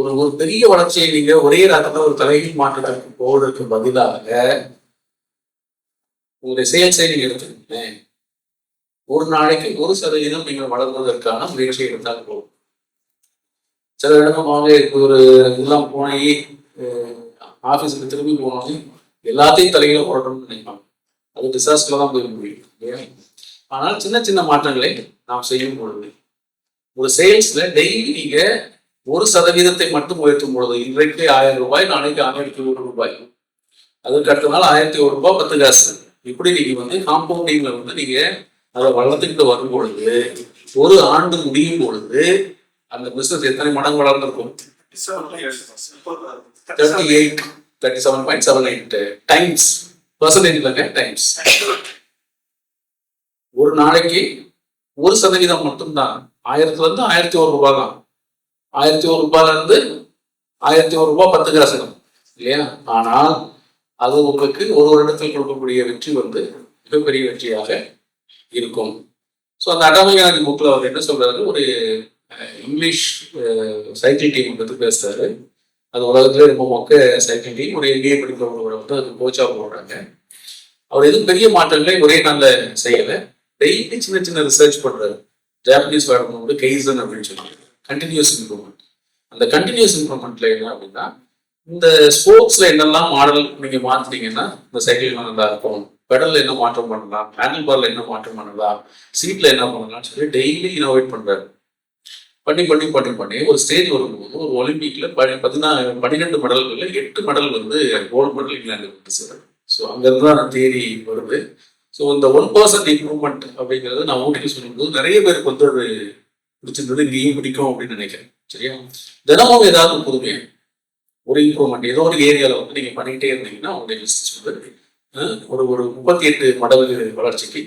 ஒரு ஒரு பெரிய வளர்ச்சியை நீங்க ஒரே ராத்திரில ஒரு தலைகீழ் மாற்றத்திற்கு போவதற்கு பதிலாக உங்களுடைய செயல்சை நீங்க எடுத்துக்கீங்க. ஒரு நாளைக்கு 1% நீங்கள் வளர்வதற்கான முயற்சி எடுத்தால் போகும். சில இடமாக ஒரு இதெல்லாம் போனி ஆஃபீஸுக்கு திரும்பி போனோம் எல்லாத்தையும் தலையில போடணும்னு நினைப்பாங்க. அது டிசாஸ்டர்ல தான் போய் முடியும் இல்லையா? ஆனால் சின்ன சின்ன மாற்றங்களை நாம் செய்யும் பொழுது ஒரு சேல்ஸ்ல டெய்லி நீங்க 1% மட்டும் உயர்த்தும் பொழுது இன்றைக்கு 1000 ரூபாய், நாளைக்கு 1001 ரூபாய், அதுக்கு அடுத்த நாள் 1001 ரூபாய் 10 காசு, இப்படி நீங்க காம்பவுண்டிங்ல நீங்க அதை வளர்த்துக்கிட்டு வரும் பொழுது ஒரு ஆண்டு முடியும் பொழுது அந்த பிசினஸ் எத்தனை மடங்கு வளர்ந்துருக்கும்? 37.78 டைம்ஸ். பர்சன்டேஜ் இல்லைங்க, டைம்ஸ். ஒரு நாளைக்கு 1% மட்டும்தான். 1000ல இருந்து 1001 ரூபாய் தான். 1001 ரூபாயில இருந்து 1001 ரூபாய் 10 காசு இல்லையா? ஆனால் அது உங்களுக்கு ஒரு வருடத்தில் கொடுக்கக்கூடிய வெற்றி மிகப்பெரிய வெற்றியாக இருக்கும். ஸோ அந்த அடாமிக் புக்கில் அவர் என்ன சொல்றாரு, ஒரு இங்கிலீஷ் சைக்கிள் டீம் பற்றி பேசுறாரு. அது உலகத்துல ரொம்ப மொக்க சைக்கிள் டீம். ஒரு MBA படிக்கிறவங்களோட அது கோச்சா போடுறாங்க. அவர் எதுவும் பெரிய மாற்றங்களை ஒரே நாள்ல செய்யலை. டெய்லி சின்ன சின்ன ரிசர்ச் பண்றாரு. ஜாப்பனீஸ் வேர்டு கெய்சன் அப்படின்னு சொல்லுவாங்க, கண்டினியூஸ் இம்ப்ரூவ்மெண்ட். அந்த கண்டினியூஸ் இம்ப்ரூவ்மெண்ட்ல என்ன அப்படின்னா, இந்த ஸ்போர்ட்ஸ்ல என்னெல்லாம் மாடல் நீங்க மாத்திட்டீங்கன்னா இந்த சைக்கிள் நல்லா இருக்கும், பெடல்ல என்ன மாற்றம் பண்ணலாம், ஹேண்டில் பார்ல என்ன மாற்றம் பண்ணலாம், சீட்ல என்ன பண்ணலாம்னு சொல்லி டெய்லி இனோவேட் பண்றாரு. பண்ணி பண்ணி பண்ணி பண்ணி ஒரு ஸ்டேஜ் வரும்போது ஒரு ஒலிம்பிக்ல 12 மெடல்கள்ல 8 medal gold medal England sir. So அங்கிருந்து தான் தேரி வருது. ஸோ இந்த 1% இம்ப்ரூவ்மெண்ட் அப்படிங்கிறது நான் ஊட்டிக்கு சொல்லும்போது நிறைய பேருக்கு அது பிடிச்சிருந்தது, இங்கேயும் பிடிக்கும் அப்படின்னு நினைக்கிறேன். சரியா? தினமும் ஏதாவது புதுமையா ஒரு இம்ப்ரூவ்மெண்ட் ஏதோ ஒரு ஏரியாவில் நீங்க பண்ணிக்கிட்டே இருந்தீங்கன்னா உங்களுடைய பிசினஸ் ஒரு 38 மடங்கு வளர்ச்சிக்கு